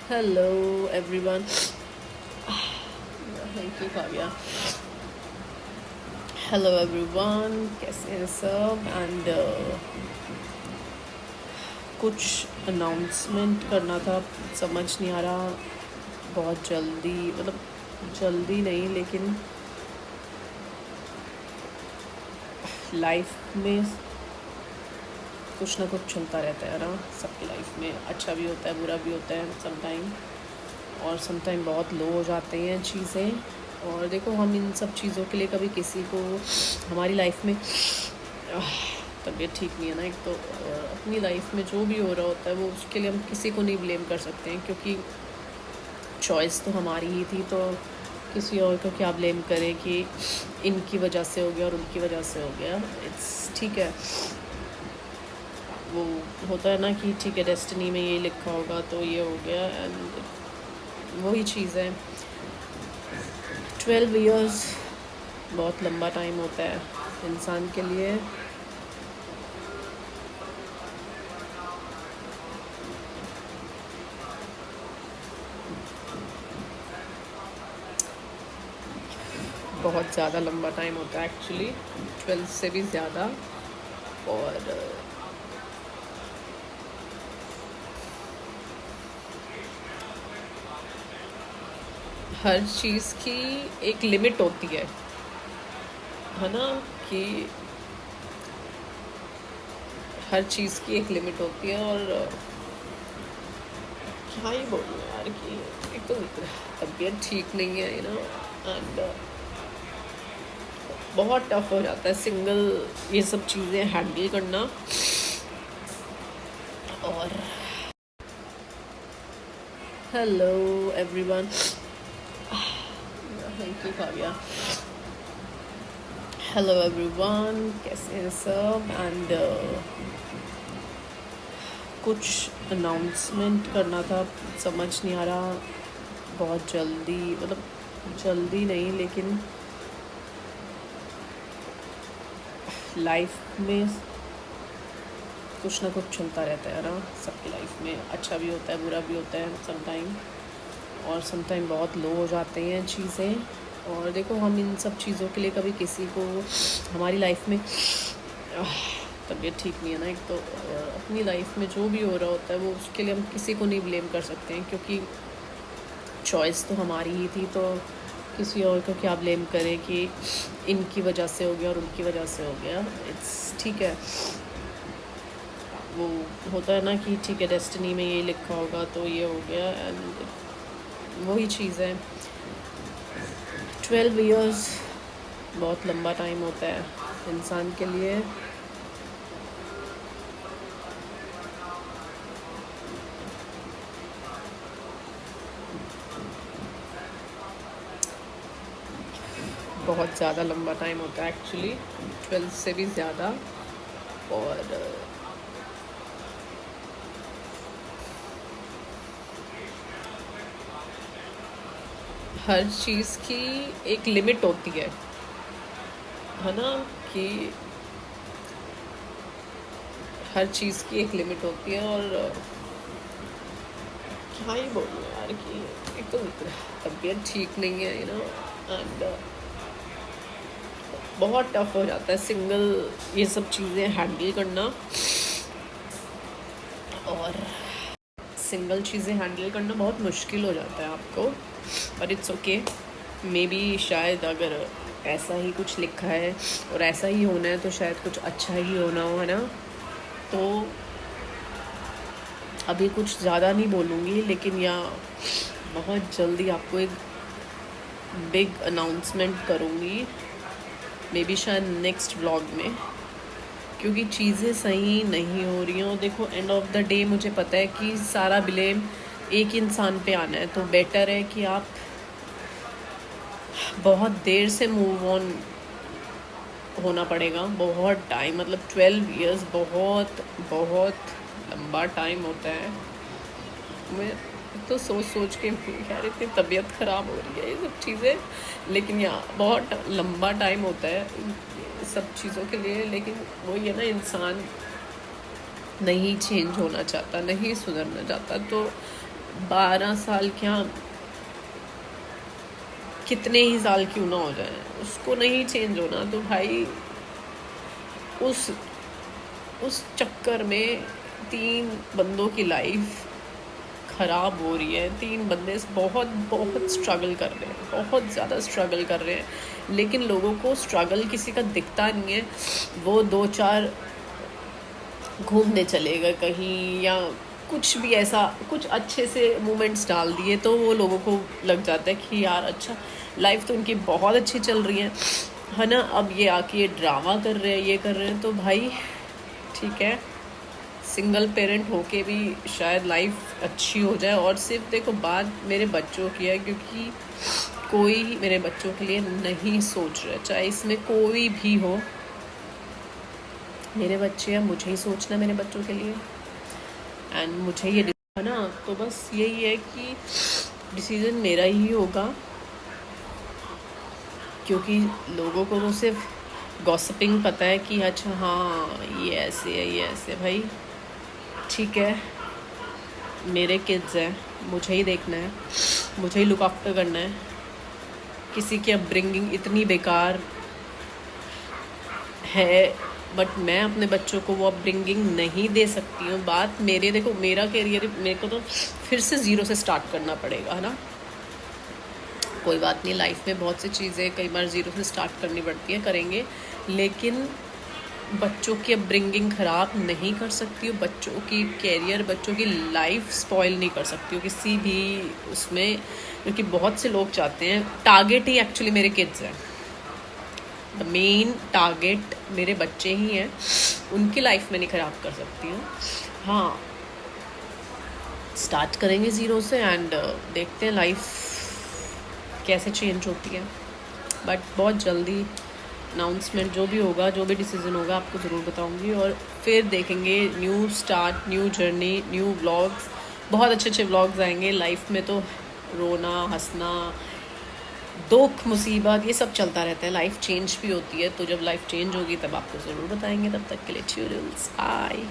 Hello everyone. ठीक आ गया। Hello everyone, कैसे हैं सब? एंड कुछ अनाउंसमेंट करना था, समझ नहीं आ रहा। बहुत जल्दी, मतलब जल्दी नहीं, लेकिन लाइफ में कुछ ना कुछ चलता रहता है ना। सबकी लाइफ में अच्छा भी होता है, बुरा भी होता है समटाइम, और समटाइम बहुत लो हो जाते हैं चीज़ें। और देखो, हम इन सब चीज़ों के लिए कभी किसी को हमारी लाइफ में तबीयत ठीक नहीं है ना, एक तो अपनी लाइफ में जो भी हो रहा होता है वो उसके लिए हम किसी को नहीं ब्लेम कर सकते हैं, क्योंकि चॉइस तो हमारी ही थी। तो किसी और को क्या ब्लेम करें कि इनकी वजह से हो गया और उनकी वजह से हो गया। इट्स ठीक है, वो होता है ना कि ठीक है, डेस्टिनी में ये लिखा होगा तो ये हो गया। एंड वही चीज़ है, 12 years बहुत लंबा टाइम होता है इंसान के लिए। बहुत ज़्यादा लंबा टाइम होता है एक्चुअली, 12 से भी ज़्यादा। और हर चीज़ की एक लिमिट होती है ना, कि हर चीज़ की एक लिमिट होती है। और क्या ही बोलूँ यार, कि एक तो तबीयत ठीक नहीं है एंड बहुत टफ हो जाता है सिंगल ये सब चीज़ें हैंडल करना। और हेलो एवरीवन, ठीक आ गया। हेलो एवरीवन, कैसे हैं सब? एंड कुछ अनाउंसमेंट करना था, समझ नहीं आ रहा। बहुत जल्दी, मतलब जल्दी नहीं, लेकिन लाइफ में कुछ ना कुछ चलता रहता है ना। सबकी लाइफ में अच्छा भी होता है, बुरा भी होता है समटाइम, और समटाइम बहुत लो हो जाते हैं चीज़ें। और देखो, हम इन सब चीज़ों के लिए कभी किसी को हमारी लाइफ में तबीयत ठीक नहीं है ना, एक तो अपनी लाइफ में जो भी हो रहा होता है वो उसके लिए हम किसी को नहीं ब्लेम कर सकते हैं, क्योंकि चॉइस तो हमारी ही थी। तो किसी और को क्या ब्लेम करें कि इनकी वजह से हो गया और उनकी वजह से हो गया। इट्स ठीक है, वो होता है ना कि ठीक है, डेस्टिनी में ये लिखा होगा तो ये हो गया। एंड वही चीज़ है, 12 years बहुत लंबा टाइम होता है इंसान के लिए। बहुत ज़्यादा लंबा टाइम होता है एक्चुअली, 12 से भी ज़्यादा। और हर चीज़ की एक लिमिट होती है ना, कि हर चीज़ की एक लिमिट होती है। और क्या ही बोलूँ यार, कि एक तो तबीयत ठीक नहीं है एंड बहुत टफ हो जाता है सिंगल ये सब चीज़ें हैंडल करना। और सिंगल चीज़ें हैंडल करना बहुत मुश्किल हो जाता है आपको, पर इट्स ओके। मे बी शायद अगर ऐसा ही कुछ लिखा है और ऐसा ही होना है तो शायद कुछ अच्छा ही होना हो, है ना। तो अभी कुछ ज़्यादा नहीं बोलूँगी, लेकिन या बहुत जल्दी आपको एक बिग अनाउंसमेंट करूँगी, मे बी शायद नेक्स्ट व्लॉग में, क्योंकि चीज़ें सही नहीं हो रही हैं। और देखो, एंड ऑफ द डे मुझे पता है कि सारा ब्लेम एक इंसान पे आना है, तो बेटर है कि आप बहुत देर से मूव ऑन होना पड़ेगा। बहुत टाइम, मतलब 12 years बहुत बहुत लंबा टाइम होता है। मैं तो सोच सोच के यार इतनी तबीयत ख़राब हो रही है ये सब चीज़ें, लेकिन यहाँ बहुत लंबा टाइम होता है सब चीज़ों के लिए। लेकिन वही है ना, इंसान नहीं चेंज होना चाहता, नहीं सुधरना चाहता। तो 12 साल क्या, कितने ही साल क्यों ना हो जाए, उसको नहीं चेंज होना तो भाई उस उस चक्कर में 3 बंदों की लाइफ ख़राब हो रही है। 3 बंदे बहुत बहुत स्ट्रगल कर रहे हैं, बहुत ज़्यादा स्ट्रगल कर रहे हैं, लेकिन लोगों को स्ट्रगल किसी का दिखता नहीं है। वो 2-4 घूमने चले गए कहीं, या कुछ भी ऐसा कुछ अच्छे से मोमेंट्स डाल दिए तो वो लोगों को लग जाता है कि यार अच्छा, लाइफ तो उनकी बहुत अच्छी चल रही है ना। अब ये आके ये ड्रामा कर रहे हैं, ये कर रहे हैं, तो भाई ठीक है, सिंगल पेरेंट होके भी शायद लाइफ अच्छी हो जाए। और सिर्फ देखो बात मेरे बच्चों की है, क्योंकि कोई मेरे बच्चों के लिए नहीं सोच रहा, चाहे इसमें कोई भी हो, मेरे बच्चे हैं, मुझे ही सोचना मेरे बच्चों के लिए, एंड मुझे ये है ना। तो बस यही है कि डिसीज़न मेरा ही होगा, क्योंकि लोगों को तो सिर्फ गॉसिपिंग पता है कि अच्छा हाँ ये ऐसे है, ये ऐसे है। भाई ठीक है, मेरे किड्स हैं, मुझे ही देखना है, मुझे ही लुक आफ्टर करना है। किसी की अपब्रिंगिंग इतनी बेकार है, बट मैं अपने बच्चों को वो अपब्रिंगिंग नहीं दे सकती हूँ। बात मेरे, देखो मेरा करियर, मेरे को तो फिर से ज़ीरो से स्टार्ट करना पड़ेगा, है ना। कोई बात नहीं, लाइफ में बहुत सी चीज़ें कई बार ज़ीरो से स्टार्ट करनी पड़ती हैं, करेंगे, लेकिन बच्चों की अपब्रिंगिंग ख़राब नहीं कर सकती हूँ, बच्चों की कैरियर, बच्चों की लाइफ स्पॉइल नहीं कर सकती हूँ किसी भी उसमें, क्योंकि बहुत से लोग चाहते हैं, टारगेट ही एक्चुअली मेरे किड्स हैं, द मेन टारगेट मेरे बच्चे ही हैं, उनकी लाइफ में नहीं ख़राब कर सकती हूँ। हाँ, स्टार्ट करेंगे ज़ीरो से, एंड देखते हैं लाइफ कैसे चेंज होती है। बट बहुत जल्दी अनाउंसमेंट जो भी होगा, जो भी डिसीज़न होगा, आपको ज़रूर बताऊंगी। और फिर देखेंगे new start, new journey, new vlogs, बहुत अच्छे अच्छे व्लॉग्स आएंगे। लाइफ में तो रोना, हंसना, दुख, मुसीबत, ये सब चलता रहता है, लाइफ चेंज भी होती है। तो जब लाइफ चेंज होगी तब आपको ज़रूर बताएंगे। तब तक के लिए च्यूरिल्स, बाय।